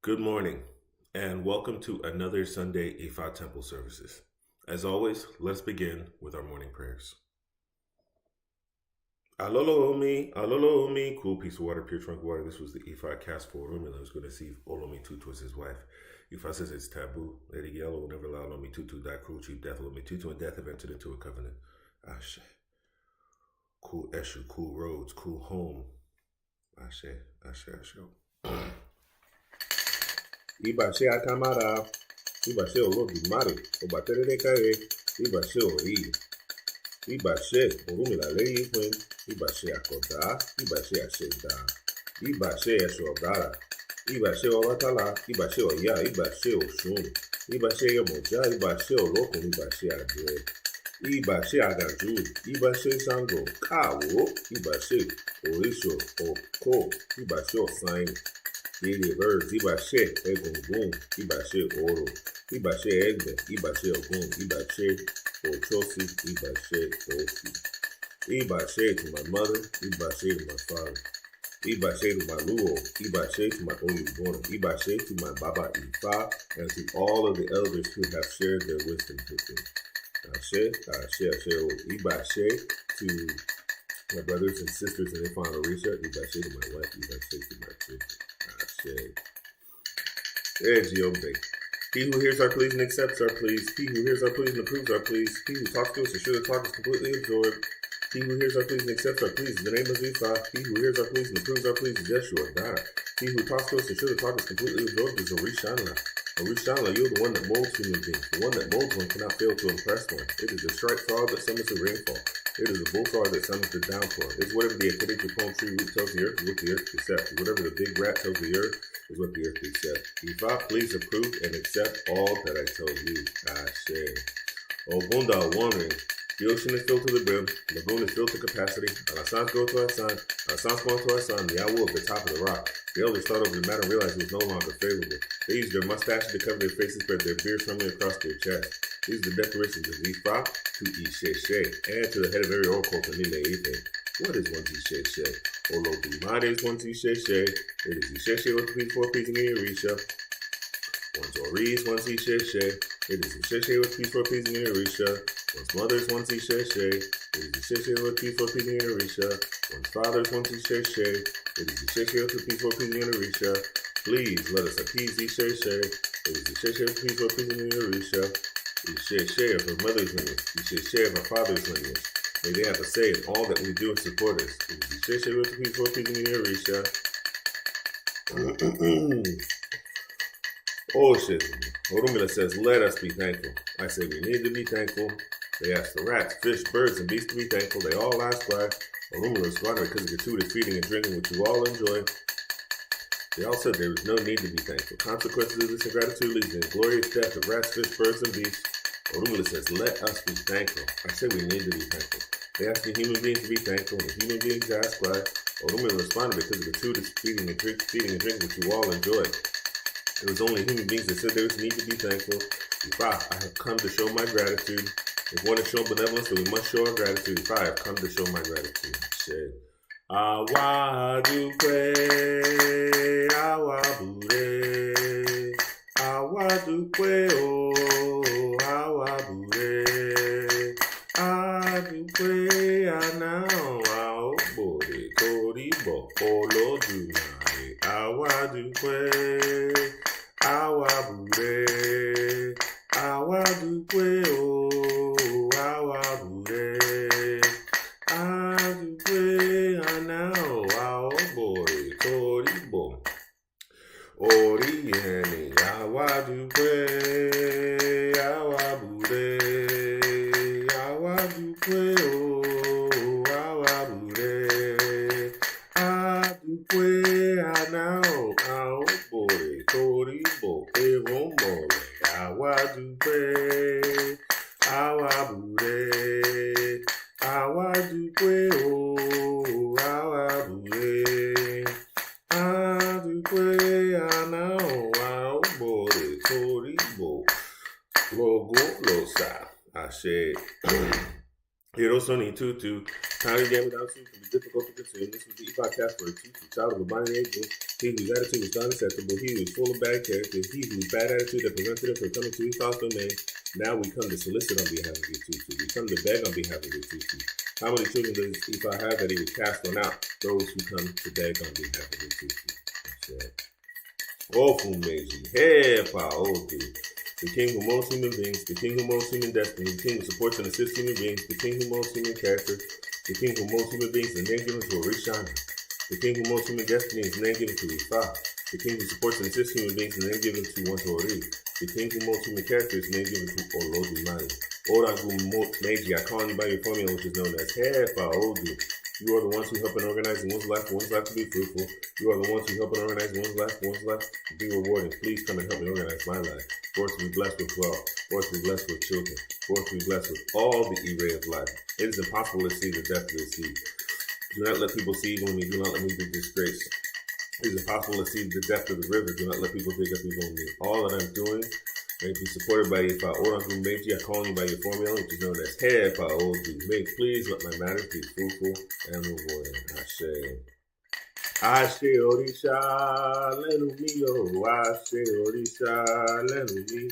Good morning, and welcome to another Sunday Ifa Temple services. As always, let's begin with our morning prayers. Alolo Omi, cool piece of water, pure drink water. This was the Ifa cast for Rumila who's going to see Olomi Tutu as his wife. Ifa says it's taboo. Lady Yellow will never allow Olomi Tutu die cruel, cheap death. Olomi Tutu and death have entered into a covenant. Ashe. Cool Eshu, cool roads, cool home. Ashe, Ashe, Ashe. Ibashe akamara, Ibashe olodumare, Obatere kare, Ibashe ori, Ibashe orumila leyi fun, Ibashe akoda, Ibashe asheda, Ibashe eshodara, Ibashe oratala, Ibashe oya, Ibashe osun, Ibashe yomoja, Ibashe olokun, Ibashe adre, Ibashe agaju, Ibashe sango, kawo, Ibashe orisho, oko, Ibashe osain. Ele birds, Ibashe, Egungun, Ibashe Oro, Ibashe Egbe, Ibashe Ogun, Ibashe Ochosi, Ibashe Ofi. Ibashe to my mother, Ibashe to my father, Ibashe to my Luo, Ibashe to my Olubona, Ibashe to my Baba Ifa, and to all of the elders who have shared their wisdom with me. Ashe, Ashe, Ashe, Ibashe to my brothers and sisters in Ifa and Orisha, Ibashe to my wife, Ibashe to my children. He who hears our pleas and accepts our pleas. He who hears our pleas and approves our pleas. He who talks to us and should talk is completely absorbed. He who hears our pleas and accepts our pleas is the name of Ifa. He who hears our pleas and approves our pleas is Yeshua, God. He who talks to us and should talk is completely absorbed is Orishanla. Orishanla, you're the one that molds human beings. The one that molds one cannot fail to impress one. It is a striped frog that summons the rainfall. It is a bullfrog that summons the downpour. It's whatever the acidic palm tree root tells the earth is what the earth accepts. Whatever the big rat tells the earth is what the earth accepts. Ifa, please approve and accept all that I tell you. Ashe. Obunda warning. The ocean is filled to the brim. The lagoon is filled to capacity. Alasans go to our son. Alasans go to our son. The owl at the top of the rock. The elders thought over the matter and realized it was no longer favorable. They used their mustaches to cover their faces, spread their beards firmly across their chest. These are the decorations of Ifa to Isheshe, and to the head of every oracle to Nile Ethan. What is one Isheshe? Olodumare is one Isheshe. It is Isheshe with the four pieces in Orisha. One's Oris, one's Isheshe. It is Isheshe with the four pieces in Orisha. One's mother's one's Isheshe. It is Isheshe with the four pieces in Orisha. One's father's one's Isheshe. It is Isheshe with the four pieces in Orisha. Please let us appease Isheshe. It is Isheshe with the four pieces in Orisha. Isheshe of her mother's lineage. Isheshe of her father's lineage. May they have a say in all that we do and support us. It is Isheshe with the four pieces in Orisha. Oh shit. Orumila says, let us be thankful. I say we need to be thankful. They ask the rats, fish, birds, and beasts to be thankful. They all ask why. Orumila responded because of gratuitous feeding and drinking which you all enjoy. They all said there was no need to be thankful. Consequences of this ingratitude leads to the glorious death of rats, fish, birds, and beasts. Orumila says, let us be thankful. I say we need to be thankful. They ask the human beings to be thankful, and the human beings ask why. Orumila responded because of gratuitous feeding and drinking which you all enjoy. It was only human beings that said there was need to be thankful. Ifa, I have come to show my gratitude. If one has shown benevolence, then we must show our gratitude. Ifa, I have come to show my gratitude. Say, Awa dupe, awa bure, awa dupe o, awa bure, adupe anao, ao bore, koribo, olodumare, awa dupe. Awa bure, awa dupe o, awa bure, adupe anao, ao boy, koribo, oriene, awa dupe, awa bure, awa dupe o, awa bure, adupe anao, ao boy, koribo, eromole, awa dupe, awa bure, awa dupe o, awa bure, adupe anao, ao boy, koribo, logo losa, ashe. Hirosoni tutu, Tiny damage downstream can be difficult to consume. This was the Rebroadcast for a child of a binary age. He whose attitude was unacceptable. He who is full of bad character. He whose bad attitude that prevented him from coming to his thoughts domain. Now we come to solicit on behalf of your tutu. We come to beg on behalf of your tutu. How many children does Ifa have that he would cast on out? Those who come to beg on behalf of your tutu. Ofumeji, Hepa Odu. The king who molds human beings, the king who molds human destiny, the king who supports and assists human beings, the king who molds human character, the king who molds human beings is the name given to Orishana. The king who molds human destiny is the name given to Ifa. The king who supports and assists human beings is the name given to Wantori. The king who molds human character is the name given to Olodumare. Orangu Meiji, I call you by your formula, which is known as Hefa Odu. You are the ones who help in organizing one's life to be fruitful. You are the ones who help in organizing one's life to be rewarding. Please come and help me organize my life. For us to be blessed with wealth. For us to be blessed with children. For us to be blessed with all the array of life. It is impossible to see the depth of the sea. Do not let people see evil in me. Do not let me be disgraced. It is impossible to see the depth of the river. Do not let people dig up evil in me. All that I'm doing may be supported by Ifa Orangu Meiji. I call you by your formula, which is known as Hefa Odu. May please let my matters be fruitful and rewarding. Ashe. Ashe Orisha lẹ́nu mi o. Ashe Orisha lẹ́nu mi.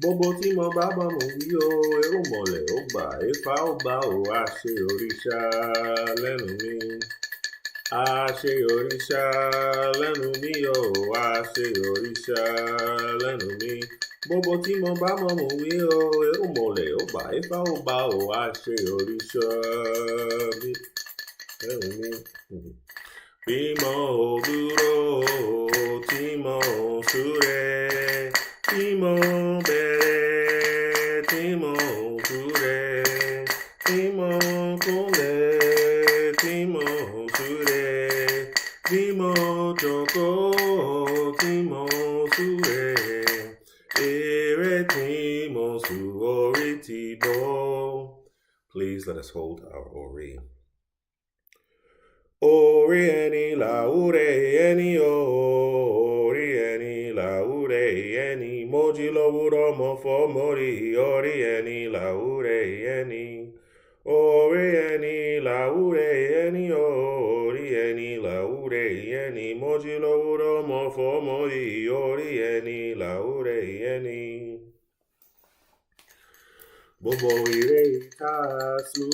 Gbogbo tí mo bá bá mo wí o. Èrò mọ̀lẹ́ ó gbà. Ifá ó gbà o. Ashe Orisha lẹ́nu mi. Ashe Orisha lẹ́nu mi o. Ashe Orisha lẹ́nu mi. Gbogbo tí mo bá mọ̀ mo wí o. Èrò mọ̀lẹ́ ó gbà. Ifá ó gbà o. Ashe Orisha lẹ́nu mi. Bí mo dúró, tí mo súré, tí mo bẹ̀rẹ̀, tí mo súré, tí mo kúnlẹ̀, tí mo súré, bí mo jókòó, tí mo súré, eré tí mo sú orí ti bọ́. Please let us hold our ori. Ori eni laure eni ori eni laure eni moji lowuro mo fo mori ori eni laure eni ori eni laure eni ori eni laure eni moji lowuro mo fo mori ori eni laure eni bobo ire ikasu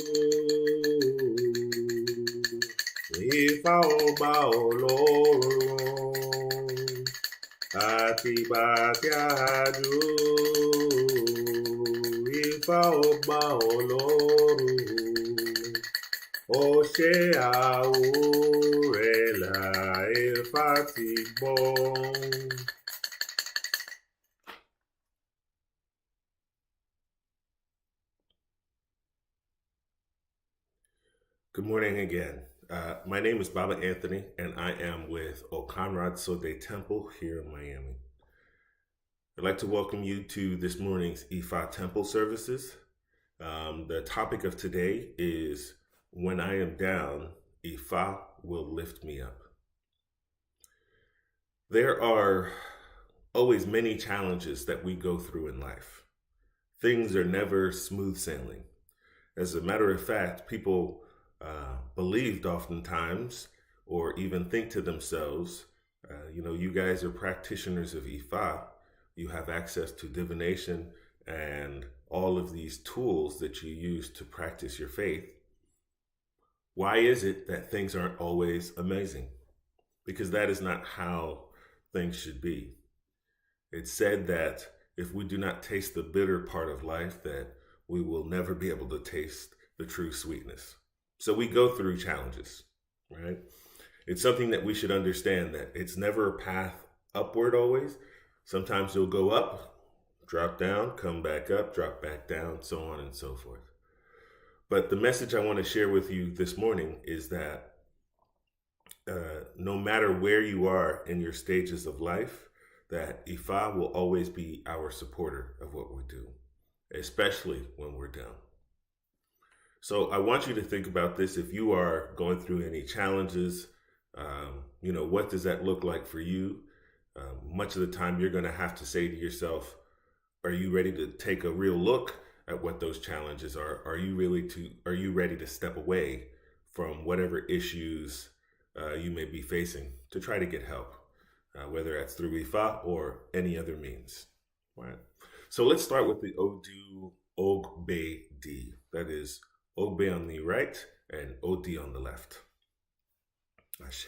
Ifá ọba Ọlọ́run àtìgbà tí a dúró Ifá ọba Ọlọ́run ọṣẹ àwòrẹ́là Ifá ti gbọ́. Good morning again. My name is Baba Anthony, and I am with Okanrad Sode Temple here in Miami. I'd like to welcome you to this morning's Ifa Temple services. The topic of today is, when I am down, Ifa will lift me up. There are always many challenges that we go through in life. Things are never smooth sailing. As a matter of fact, people believed oftentimes, or even think to themselves, you guys are practitioners of Ifa. You have access to divination and all of these tools that you use to practice your faith. Why is it that things aren't always amazing? Because that is not how things should be. It's said that if we do not taste the bitter part of life, that we will never be able to taste the true sweetness. So we go through challenges, right? It's something that we should understand, that it's never a path upward always. Sometimes you'll go up, drop down, come back up, drop back down, so on and so forth. But the message I want to share with you this morning is that no matter where you are in your stages of life, that Ifa will always be our supporter of what we do, especially when we're down. So I want you to think about this. If you are going through any challenges, what does that look like for you? Much of the time you're going to have to say to yourself, are you ready to take a real look at what those challenges are? Are you ready to step away from whatever issues you may be facing to try to get help, whether that's through Ifa or any other means. Right. So let's start with the Odu Ogbe D. That is Ogbe on the right and Odi on the left. Ashe.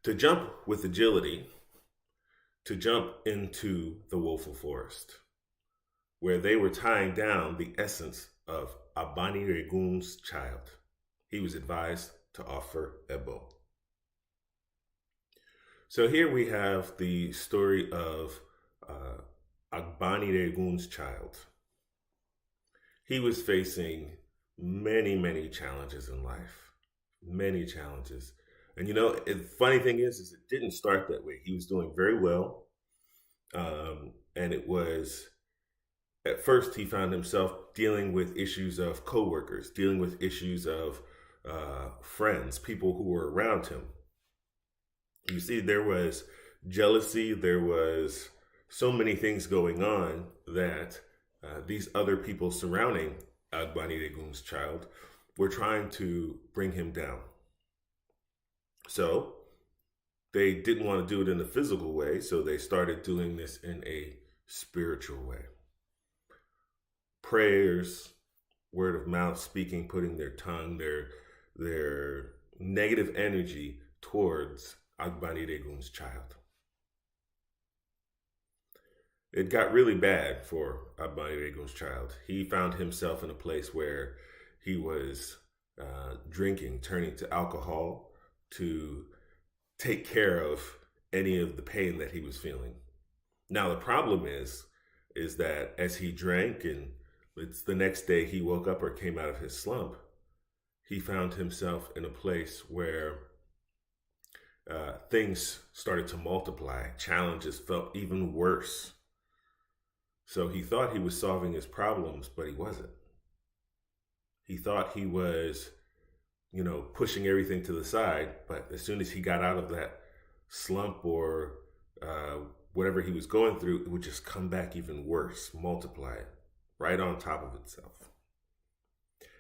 To jump with agility, to jump into the woeful forest, where they were tying down the essence of Abani Regun's child. He was advised to offer Ebo. So here we have the story of Agbani Regun's child. He was facing many, many challenges in life. Many challenges. And the funny thing is it didn't start that way. He was doing very well. And it was, at first he found himself dealing with issues of coworkers, dealing with issues of friends, people who were around him. You see, there was jealousy, there was so many things going on that these other people surrounding Agbani Regun's child were trying to bring him down. So they didn't want to do it in a physical way, so they started doing this in a spiritual way. Prayers, word of mouth, speaking, putting their tongue, their negative energy towards Agbani Regun's child. It got really bad for Agbani Regun's child. He found himself in a place where he was drinking, turning to alcohol to take care of any of the pain that he was feeling. Now, the problem is that as he drank and it's the next day he woke up or came out of his slump, he found himself in a place where things started to multiply. Challenges felt even worse. So he thought he was solving his problems, but he wasn't. He thought he was, pushing everything to the side, but as soon as he got out of that slump or whatever he was going through, it would just come back even worse, multiply right on top of itself.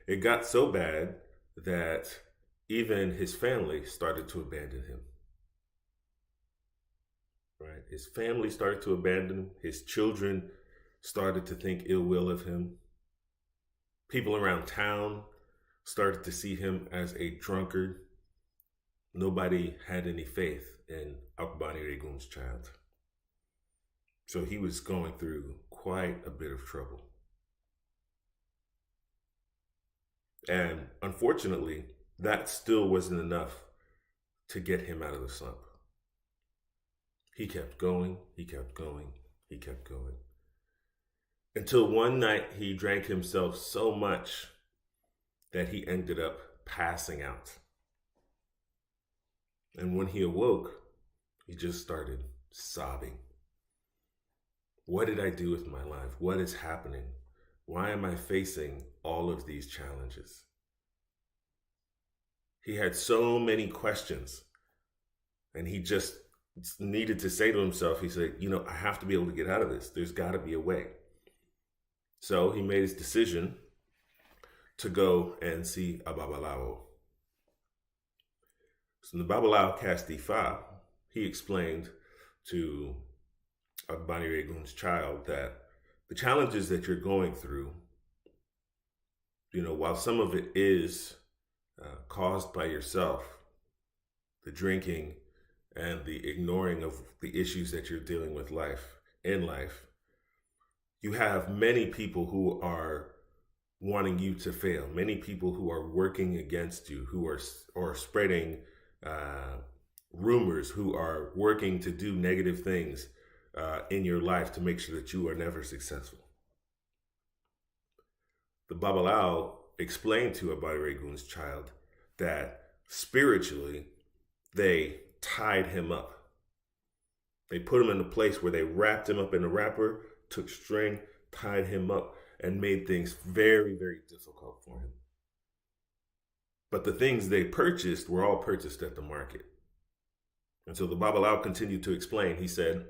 It got so bad that even his family started to abandon him. Right? His family started to abandon him. His children started to think ill will of him. People around town started to see him as a drunkard. Nobody had any faith in Agbani Regun's child. So he was going through quite a bit of trouble. And unfortunately, that still wasn't enough to get him out of the slump. He kept going, he kept going, he kept going. Until one night he drank himself so much that he ended up passing out. And when he awoke, he just started sobbing. What did I do with my life? What is happening? Why am I facing all of these challenges? He had so many questions, and he just needed to say to himself, he said, I have to be able to get out of this. There's got to be a way. So he made his decision to go and see a Babalao. So the Babalao cast Ifa, he explained to Agbani Regun's child that the challenges that you're going through, while some of it is caused by yourself, the drinking and the ignoring of the issues that you're dealing with in life, you have many people who are wanting you to fail, many people who are working against you, who are spreading rumors, who are working to do negative things in your life to make sure that you are never successful. The Babalao explained to Agbani Regun's child that spiritually they tied him up. They put him in a place where they wrapped him up in a wrapper, took string, tied him up, and made things very, very difficult for him. But the things they purchased were all purchased at the market. And so the Babalao continued to explain. He said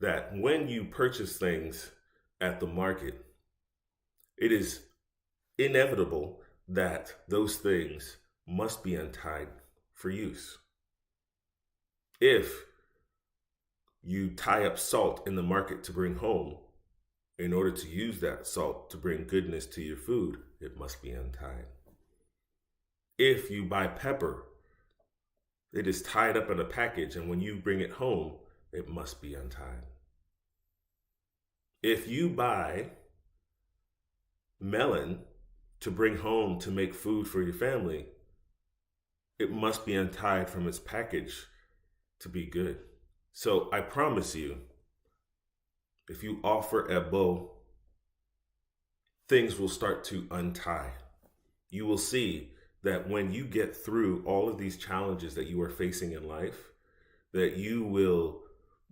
that when you purchase things at the market, it is inevitable that those things must be untied for use. If you tie up salt in the market to bring home, in order to use that salt to bring goodness to your food, it must be untied. If you buy pepper, it is tied up in a package, and when you bring it home, it must be untied. If you buy melon to bring home to make food for your family, it must be untied from its package to be good. So I promise you, if you offer ebo, things will start to untie. You will see that when you get through all of these challenges that you are facing in life, that you will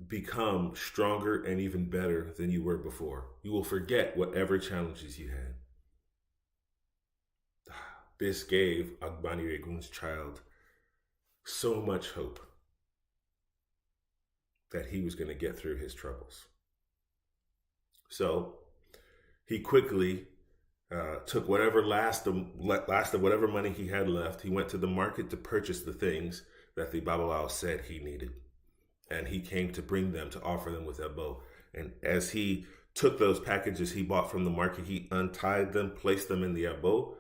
become stronger and even better than you were before. You will forget whatever challenges you had. This gave Agbani Regun's child so much hope that he was going to get through his troubles. So he quickly took whatever last of whatever money he had left. He went to the market to purchase the things that the Babalawo said he needed. And he came to bring them, to offer them with ebo. And as he took those packages he bought from the market, he untied them, placed them in the ebo,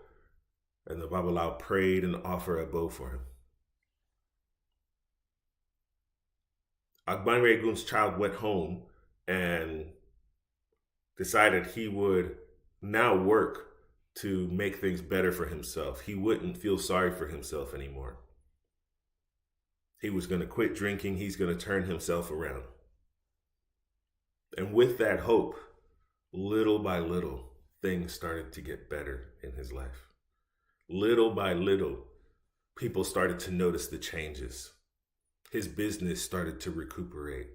and the Babalawo prayed and offered ebo for him. Agbani Regun's child went home and decided he would now work to make things better for himself. He wouldn't feel sorry for himself anymore. He was going to quit drinking. He's going to turn himself around. And with that hope, little by little, things started to get better in his life. Little by little, people started to notice the changes. His business started to recuperate.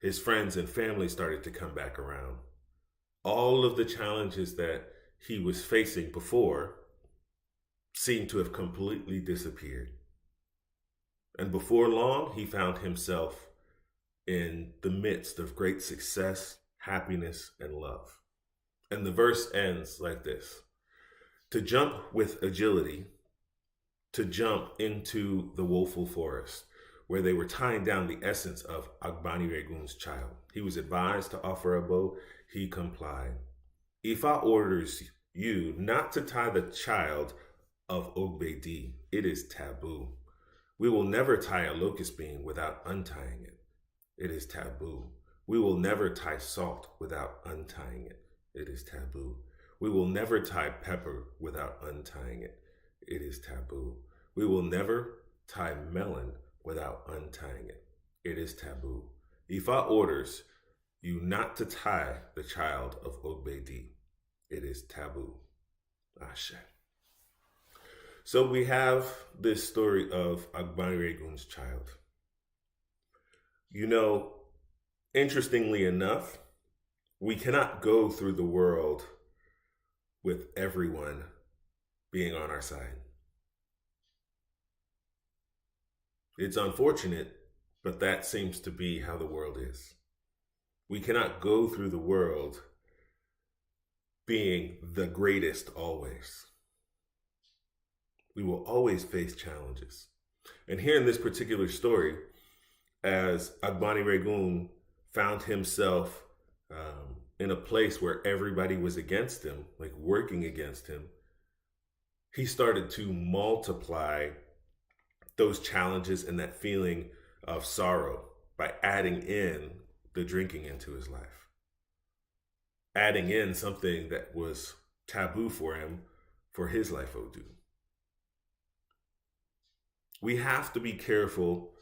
His friends and family started to come back around. All of the challenges that he was facing before seemed to have completely disappeared. And before long, he found himself in the midst of great success, happiness, and love. And the verse ends like this: to jump with agility, to jump into the woeful forest, where they were tying down the essence of Agbani Regun's child. He was advised to offer ebo. He complied. Ifa orders you not to tie the child of Ogbedi. It is taboo. We will never tie a locust bean without untying it. It is taboo. We will never tie salt without untying it. It is taboo. We will never tie pepper without untying it. It is taboo. We will never tie melon without untying it. It is taboo. Ifa orders you not to tie the child of Ogbedi. It is taboo. Ashe. So we have this story of Agbani Regun's child. You know, interestingly enough, we cannot go through the world with everyone being on our side. It's unfortunate, but that seems to be how the world is. We cannot go through the world being the greatest always. We will always face challenges. And here in this particular story, as Agbani Regun found himself in a place where everybody was against him, like working against him, he started to multiply those challenges and that feeling of sorrow by adding in the drinking into his life. Adding in something that was taboo for him for his life Odu. We have to be careful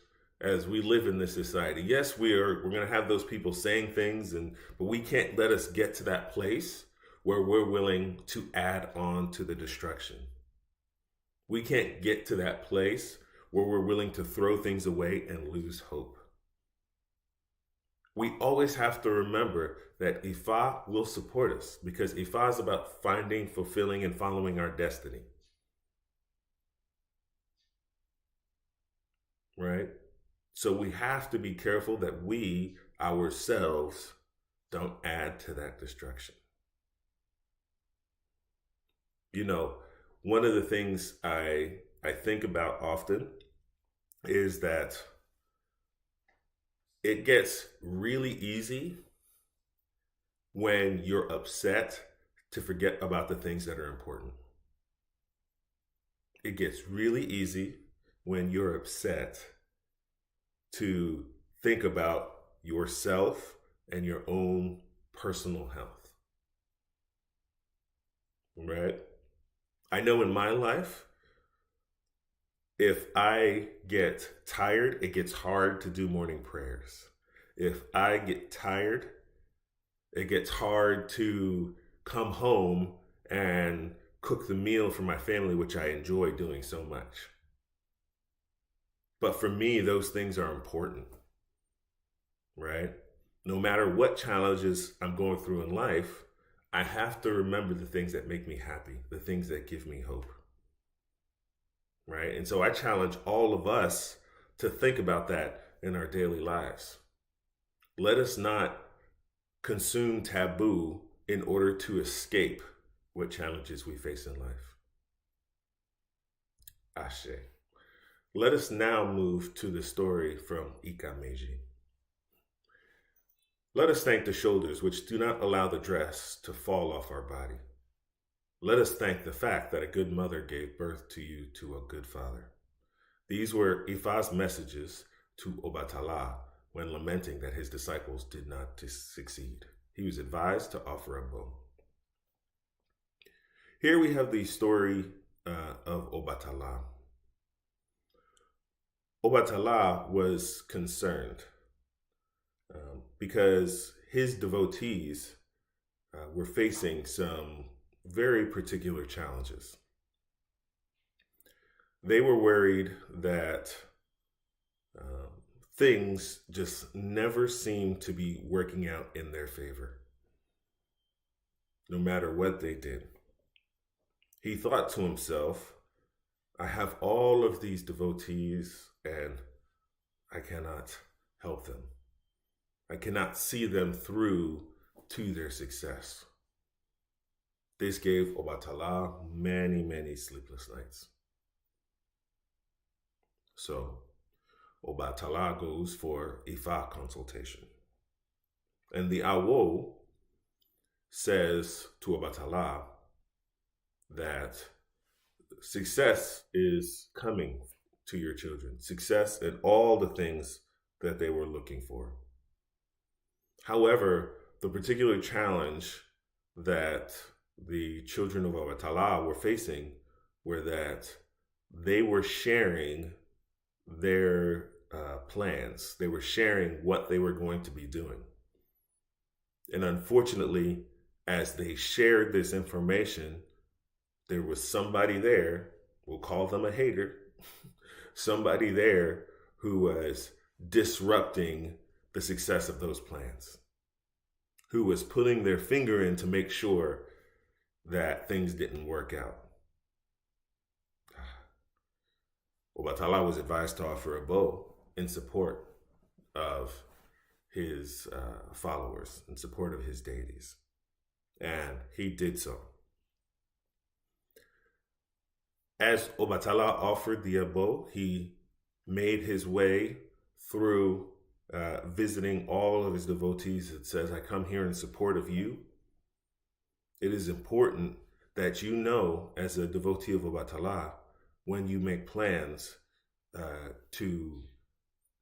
as we live in this society. Yes, we're going to have those people saying things, but we can't let us get to that place where we're willing to add on to the destruction. We can't get to that place where we're willing to throw things away and lose hope. We always have to remember that Ifa will support us, because Ifa is about finding, fulfilling, and following our destiny. Right? So we have to be careful that we ourselves don't add to that destruction. One of the things I think about often is that it gets really easy when you're upset to forget about the things that are important. It gets really easy when you're upset to think about yourself and your own personal health. Right? I know in my life, if I get tired, it gets hard to do morning prayers. If I get tired, it gets hard to come home and cook the meal for my family, which I enjoy doing so much. But for me, those things are important, right? No matter what challenges I'm going through in life, I have to remember the things that make me happy, the things that give me hope, right? And so I challenge all of us to think about that in our daily lives. Let us not consume taboo in order to escape what challenges we face in life. Ashe. Let us now move to the story from Ika Meiji. Let us thank the shoulders which do not allow the dress to fall off our body. Let us thank the fact that a good mother gave birth to you to a good father. These were Ifa's messages to Obatala when lamenting that his disciples did not succeed. He was advised to offer a bow. Here we have the story of Obatala. Obatala was concerned because his devotees were facing some very particular challenges. They were worried that things just never seemed to be working out in their favor, no matter what they did. He thought to himself, I have all of these devotees and I cannot help them. I cannot see them through to their success. This gave Obatala many, many sleepless nights. So Obatala goes for Ifa consultation. And the Awo says to Obatala that success is coming to your children. Success in all the things that they were looking for. However, the particular challenge that the children of Obatala were facing were that they were sharing their plans. They were sharing what they were going to be doing. And unfortunately, as they shared this information, there was somebody there, we'll call them a hater, somebody there who was disrupting the success of those plans, who was putting their finger in to make sure that things didn't work out. Obatala was advised to offer a bow in support of his followers, in support of his deities. And he did so. As Obatala offered the bow, he made his way through visiting all of his devotees. It says, I come here in support of you. It is important that you know, as a devotee of Obatala, when you make plans to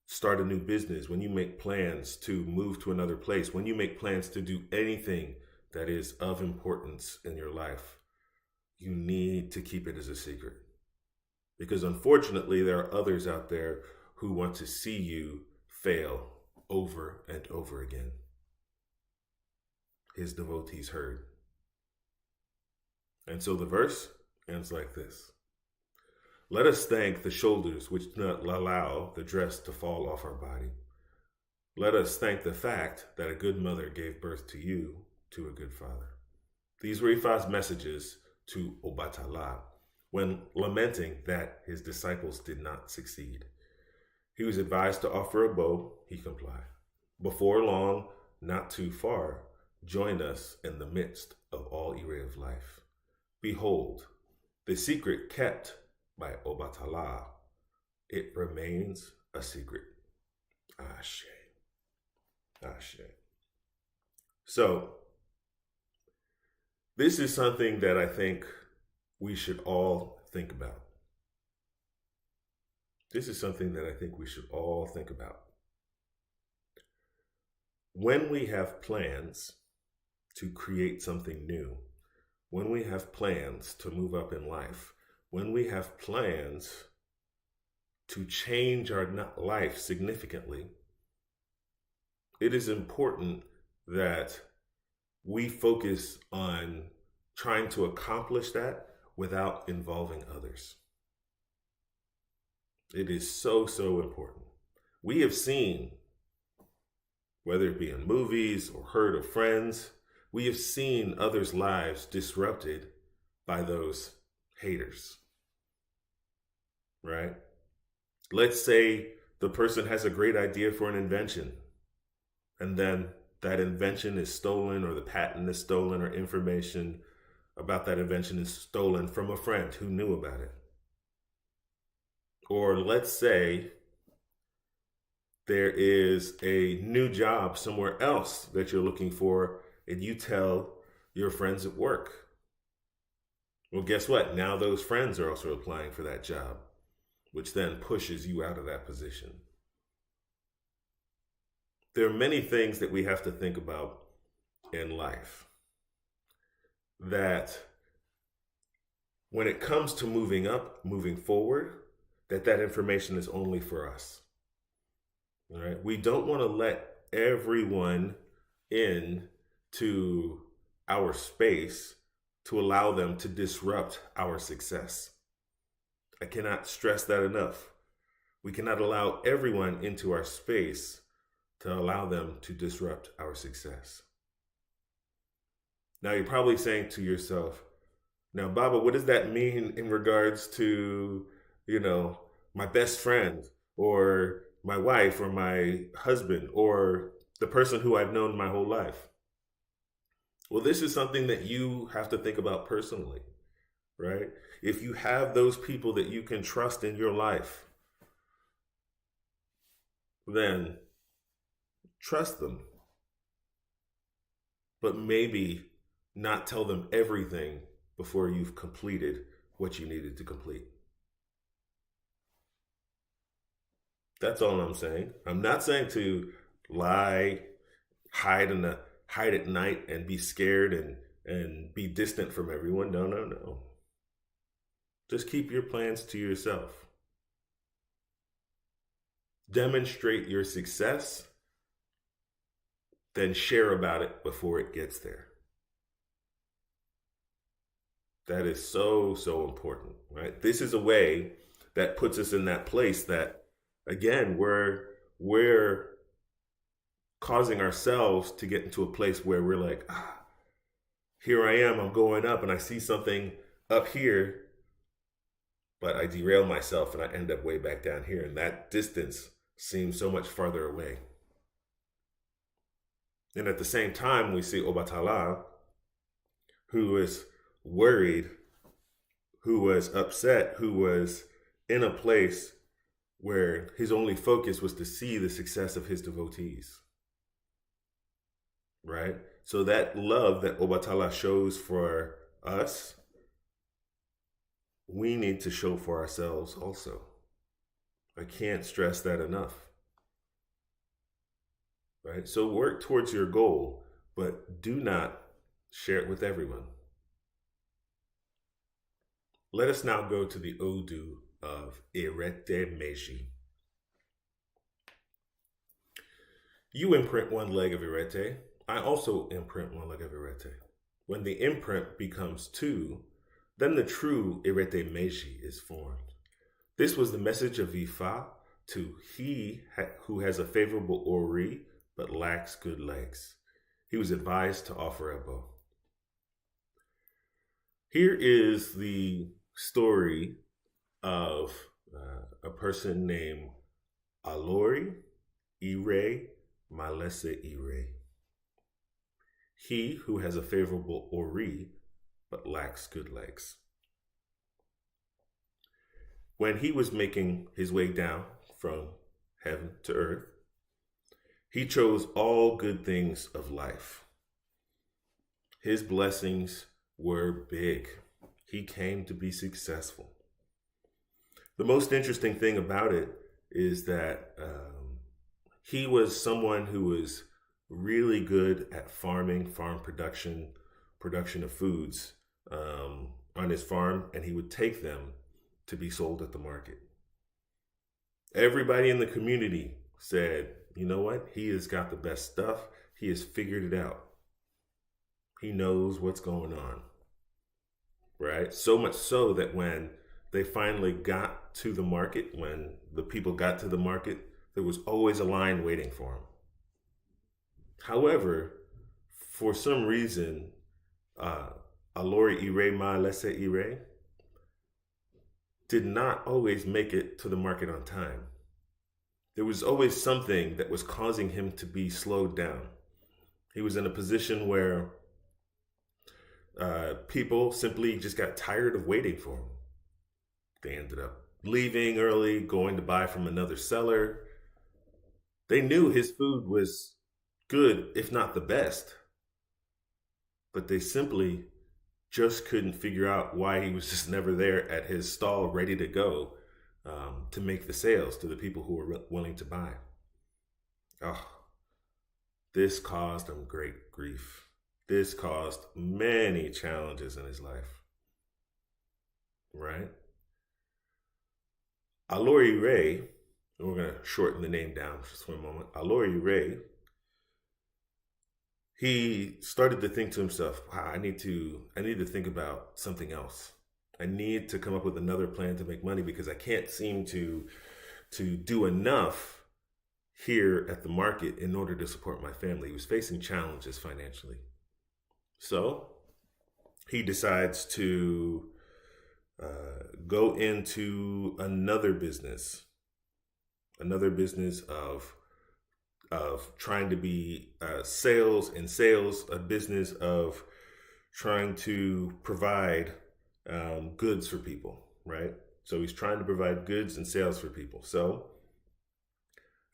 start a new business, when you make plans to move to another place, when you make plans to do anything that is of importance in your life, you need to keep it as a secret. Because unfortunately, there are others out there who want to see you fail over and over again. His devotees heard. And so the verse ends like this. Let us thank the shoulders which do not allow the dress to fall off our body. Let us thank the fact that a good mother gave birth to you to a good father. These were Ifa's messages to Obatala when lamenting that his disciples did not succeed. He was advised to offer a bow. He complied. Before long, not too far, join us in the midst of all array of life. Behold, the secret kept by Obatala, it remains a secret. Ashe. Ashe. So, this is something that I think we should all think about. This is something that I think we should all think about. When we have plans to create something new, when we have plans to move up in life, when we have plans to change our life significantly, it is important that we focus on trying to accomplish that without involving others. It is so, so important. We have seen, whether it be in movies or heard of friends, we have seen others' lives disrupted by those haters, right? Let's say the person has a great idea for an invention, and then that invention is stolen, or the patent is stolen, or information about that invention is stolen from a friend who knew about it. Or let's say there is a new job somewhere else that you're looking for, and you tell your friends at work. Well, guess what? Now those friends are also applying for that job, which then pushes you out of that position. There are many things that we have to think about in life that when it comes to moving up, moving forward, that information is only for us. All right? We don't want to let everyone in to our space to allow them to disrupt our success. I cannot stress that enough. We cannot allow everyone into our space to allow them to disrupt our success. Now you're probably saying to yourself, now, Baba, what does that mean in regards to, my best friend or my wife or my husband or the person who I've known my whole life? Well, this is something that you have to think about personally, right? If you have those people that you can trust in your life, then trust them. But maybe not tell them everything before you've completed what you needed to complete. That's all I'm saying. I'm not saying to lie, hide at night and be scared and be distant from everyone. No. Just keep your plans to yourself. Demonstrate your success, then share about it before it gets there. That is so, so important, right? This is a way that puts us in that place that, again, we're causing ourselves to get into a place where we're like, here I am, I'm going up and I see something up here, but I derail myself and I end up way back down here. And that distance seems so much farther away. And at the same time, we see Obatala, who is worried, who was upset, who was in a place where his only focus was to see the success of his devotees. Right? So that love that Obatala shows for us, we need to show for ourselves also. I can't stress that enough. Right? So work towards your goal, but do not share it with everyone. Let us now go to the Odu of Irete Meji. You imprint one leg of Irete. I also imprint one leg of Irete. When the imprint becomes two, then the true Irete Meji is formed. This was the message of Ifa to he who has a favorable Ori but lacks good legs. He was advised to offer Ebo. Here is the story of a person named Alori Ire Malese Ire. He who has a favorable Ori but lacks good legs. When he was making his way down from heaven to earth, he chose all good things of life. His blessings were big. He came to be successful. The most interesting thing about it is that he was someone who was really good at farming, farm production of foods on his farm, and he would take them to be sold at the market. Everybody in the community said, you know what? He has got the best stuff. He has figured it out. He knows what's going on, right? So much so that when they finally got to the market, when the people got to the market, there was always a line waiting for him. However, for some reason, Alori Ire Ma Lese Ire did not always make it to the market on time. There was always something that was causing him to be slowed down. He was in a position where people simply just got tired of waiting for him. They ended up leaving early, going to buy from another seller. They knew his food was good, if not the best, but they simply just couldn't figure out why he was just never there at his stall ready to go to make the sales to the people who were willing to buy. Oh, this caused him great grief. This caused many challenges in his life, right? Alori Ray, and we're going to shorten the name down just for a moment. Alori Ray, he started to think to himself, wow, I need to think about something else. I need to come up with another plan to make money because I can't seem to do enough here at the market in order to support my family. He was facing challenges financially. So he decides to go into another business of trying to be sales, a business of trying to provide goods for people, right? So he's trying to provide goods and sales for people. So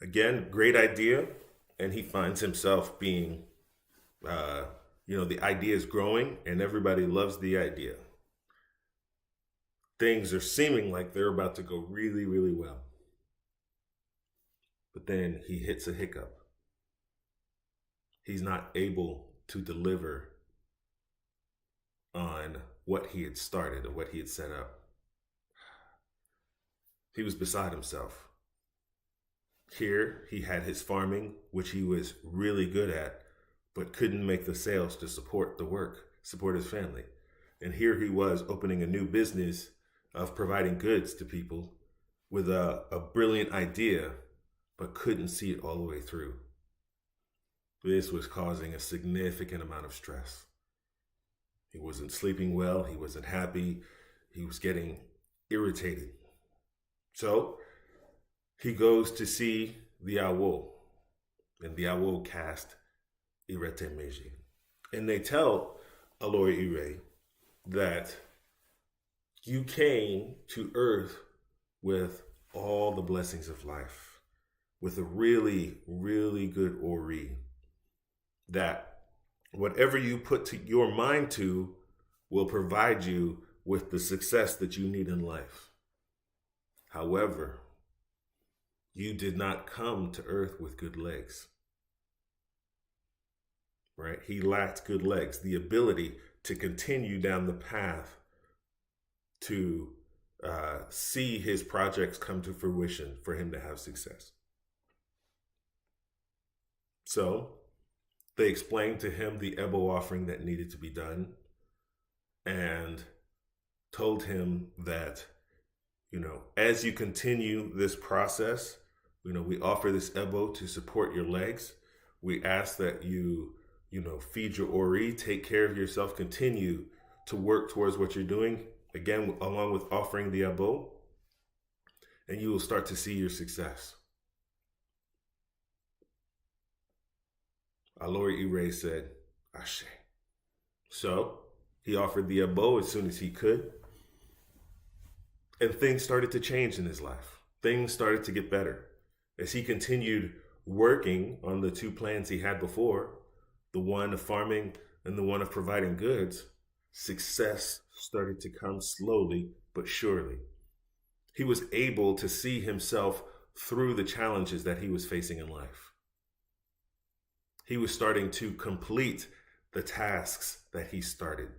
again, great idea. And he finds himself being, the idea is growing and everybody loves the idea. Things are seeming like they're about to go really, really well. But then he hits a hiccup. He's not able to deliver on what he had started or what he had set up. He was beside himself. Here, he had his farming, which he was really good at, but couldn't make the sales to support the work, support his family. And here he was opening a new business of providing goods to people with a brilliant idea, but couldn't see it all the way through. This was causing a significant amount of stress. He wasn't sleeping well. He wasn't happy. He was getting irritated. So he goes to see the Awo, and the Awo cast Irete Meji. And they tell Alori Ire that you came to earth with all the blessings of life, with a really, really good Ori, that whatever you put to your mind to will provide you with the success that you need in life. However, you did not come to earth with good legs, right? He lacked good legs, the ability to continue down the path to see his projects come to fruition for him to have success. So they explained to him the Ebo offering that needed to be done and told him that, as you continue this process, we offer this Ebo to support your legs. We ask that you, feed your Ori, take care of yourself, continue to work towards what you're doing, again, along with offering the Ebo, and you will start to see your success. Alori Ire said, Ashe. So He offered the abo as soon as he could. And things started to change in his life. Things started to get better. As he continued working on the two plans he had before, the one of farming and the one of providing goods, success started to come slowly but surely. He was able to see himself through the challenges that he was facing in life. He was starting to complete the tasks that he started.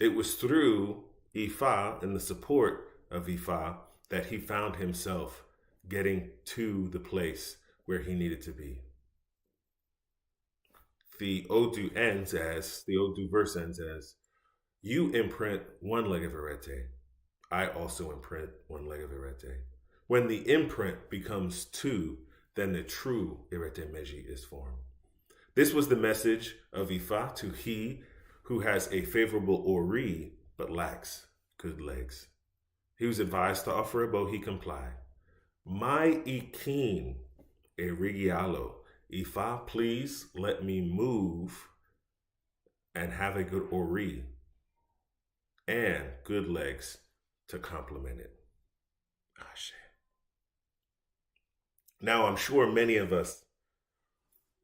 It was through Ifa and the support of Ifa that he found himself getting to the place where he needed to be. The Odu verse ends as, you imprint one leg of Arete, I also imprint one leg of Arete. When the imprint becomes two, then the true Arete Meji is formed. This was the message of Ifa to he who has a favorable Ori but lacks good legs. He was advised to offer a bow, he complied. My Ikin Erigialo, Ifa, please let me move and have a good Ori and good legs to complement it. Ashe. Now, I'm sure many of us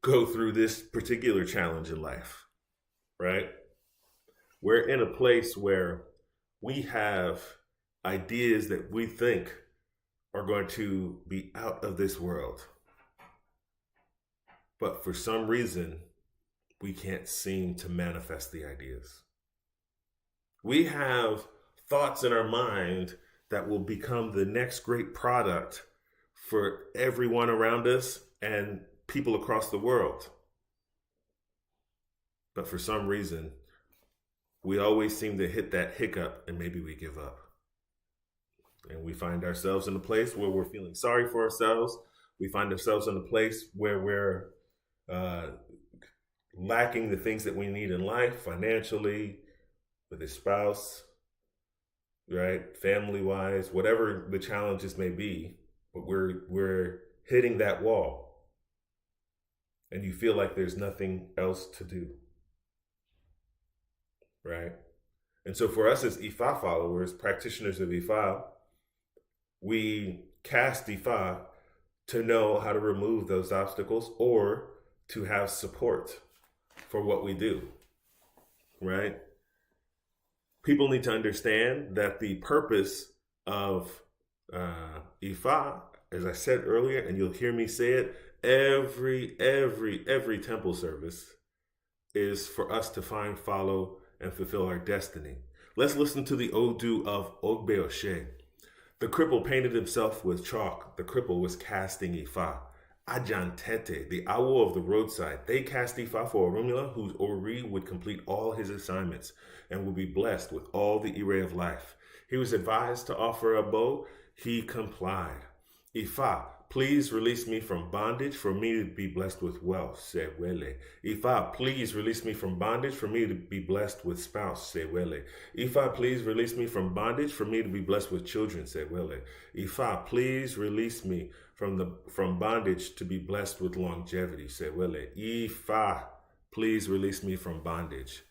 go through this particular challenge in life, right? We're in a place where we have ideas that we think are going to be out of this world. But for some reason, we can't seem to manifest the ideas. We have thoughts in our mind that will become the next great product for everyone around us and people across the world. But for some reason, we always seem to hit that hiccup and maybe we give up. And we find ourselves in a place where we're feeling sorry for ourselves. We find ourselves in a place where we're lacking the things that we need in life, financially, with a spouse, right? Family-wise, whatever the challenges may be, but we're hitting that wall. And you feel like there's nothing else to do. Right? And so for us as Ifa followers, practitioners of Ifa, we cast Ifa to know how to remove those obstacles or to have support for what we do, right? People need to understand that the purpose of Ifa, as I said earlier, and you'll hear me say it, every temple service is for us to find, follow, and fulfill our destiny. Let's listen to the Odu of Ogbeoshe. The cripple painted himself with chalk. The cripple was casting Ifa. Ajantete, the owl of the roadside, they cast Ifa for Orunmila, whose Ori would complete all his assignments and would be blessed with all the ire of life. He was advised to offer a bow. He complied. Ifa, please release me from bondage for me to be blessed with wealth, said Wele. Ifa, please release me from bondage for me to be blessed with spouse, said Wele. Ifa, please release me from bondage for me to be blessed with children, said Wele. Ifa, please release me from bondage to be blessed with longevity, said Wele. Ifa, please release me from bondage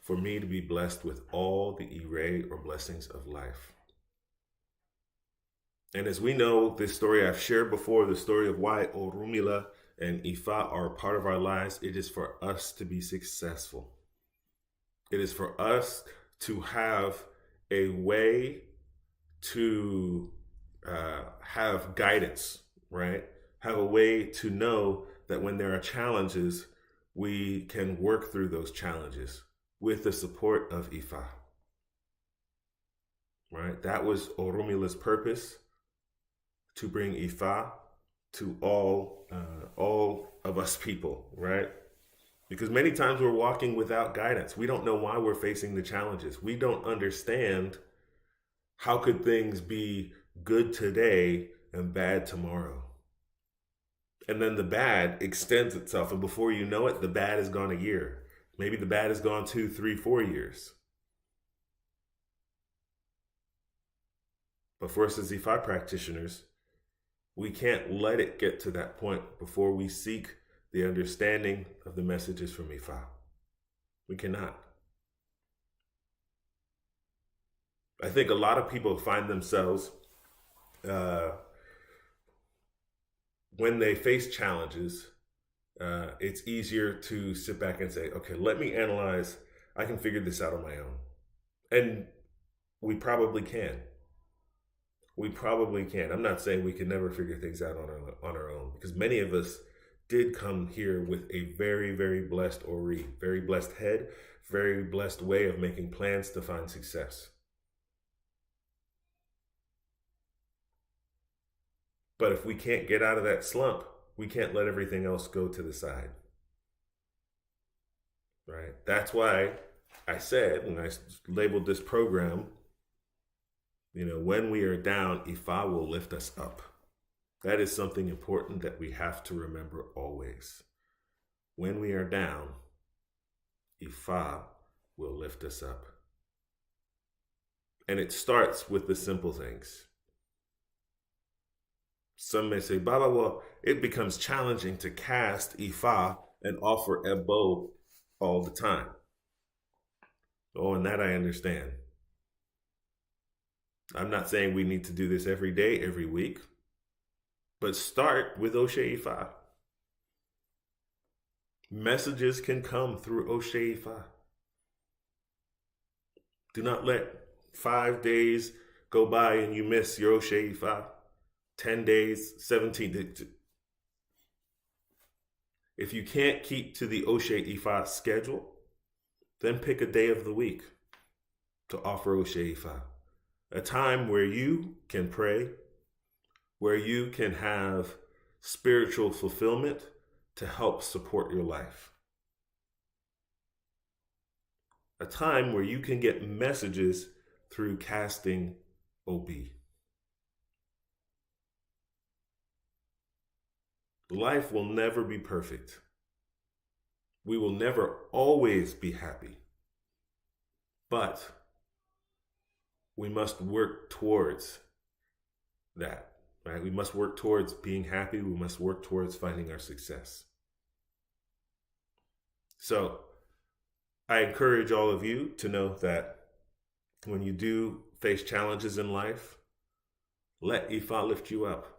for me to be blessed with all the ire or blessings of life. And as we know, this story I've shared before, the story of why Orunmila and Ifa are a part of our lives, it is for us to be successful. It is for us to have a way to have guidance, right? Have a way to know that when there are challenges, we can work through those challenges with the support of Ifa, right? That was Orunmila's purpose, to bring Ifa to all of us people, right? Because many times we're walking without guidance. We don't know why we're facing the challenges. We don't understand how could things be good today and bad tomorrow. And then the bad extends itself, and before you know it, the bad is gone a year. Maybe the bad is gone 2, 3, 4 years. But for us as Ifa practitioners, we can't let it get to that point before we seek the understanding of the messages from Ifa. We cannot. I think a lot of people find themselves, when they face challenges, it's easier to sit back and say, okay, let me analyze. I can figure this out on my own. And we probably can. We probably can. I'm not saying we can never figure things out on our own, because many of us did come here with a very, very blessed ori, very blessed head, very blessed way of making plans to find success. But if we can't get out of that slump, we can't let everything else go to the side. Right? That's why I said, when I labeled this program, when we are down, Ifa will lift us up. That is something important that we have to remember always. When we are down, Ifa will lift us up. And it starts with the simple things. Some may say, Baba, well, it becomes challenging to cast Ifa and offer Ebo all the time. Oh, and that I understand. I'm not saying we need to do this every day, every week, but start with Oshe Ifa. Messages can come through Oshe Ifa. Do not let 5 days go by and you miss your Oshe Ifa. 10 days, 17 days. If you can't keep to the Oshe Ifa schedule, then pick a day of the week to offer Oshe Ifa. A time where you can pray, where you can have spiritual fulfillment to help support your life. A time where you can get messages through casting OB. Life will never be perfect. We will never always be happy. But we must work towards that, right? We must work towards being happy. We must work towards finding our success. So I encourage all of you to know that when you do face challenges in life, let Ifa lift you up.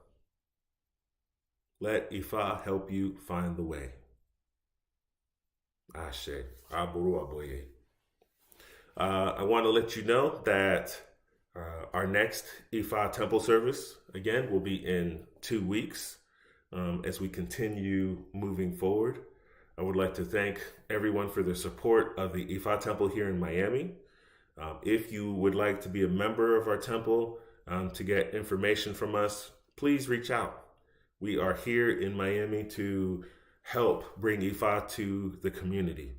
Let Ifa help you find the way. Ashe, Aburu Aboye. I want to let you know that our next Ifa temple service, again, will be in 2 weeks as we continue moving forward. I would like to thank everyone for their support of the Ifa temple here in Miami. If you would like to be a member of our temple to get information from us, please reach out. We are here in Miami to help bring Ifa to the community,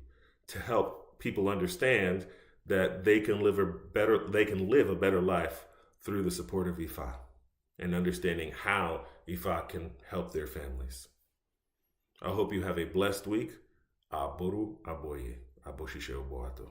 to help people understand that they can live a better life through the support of Ifa and understanding how Ifa can help their families. I hope you have a blessed week. Aboru Aboye. Aboshishe Oboato.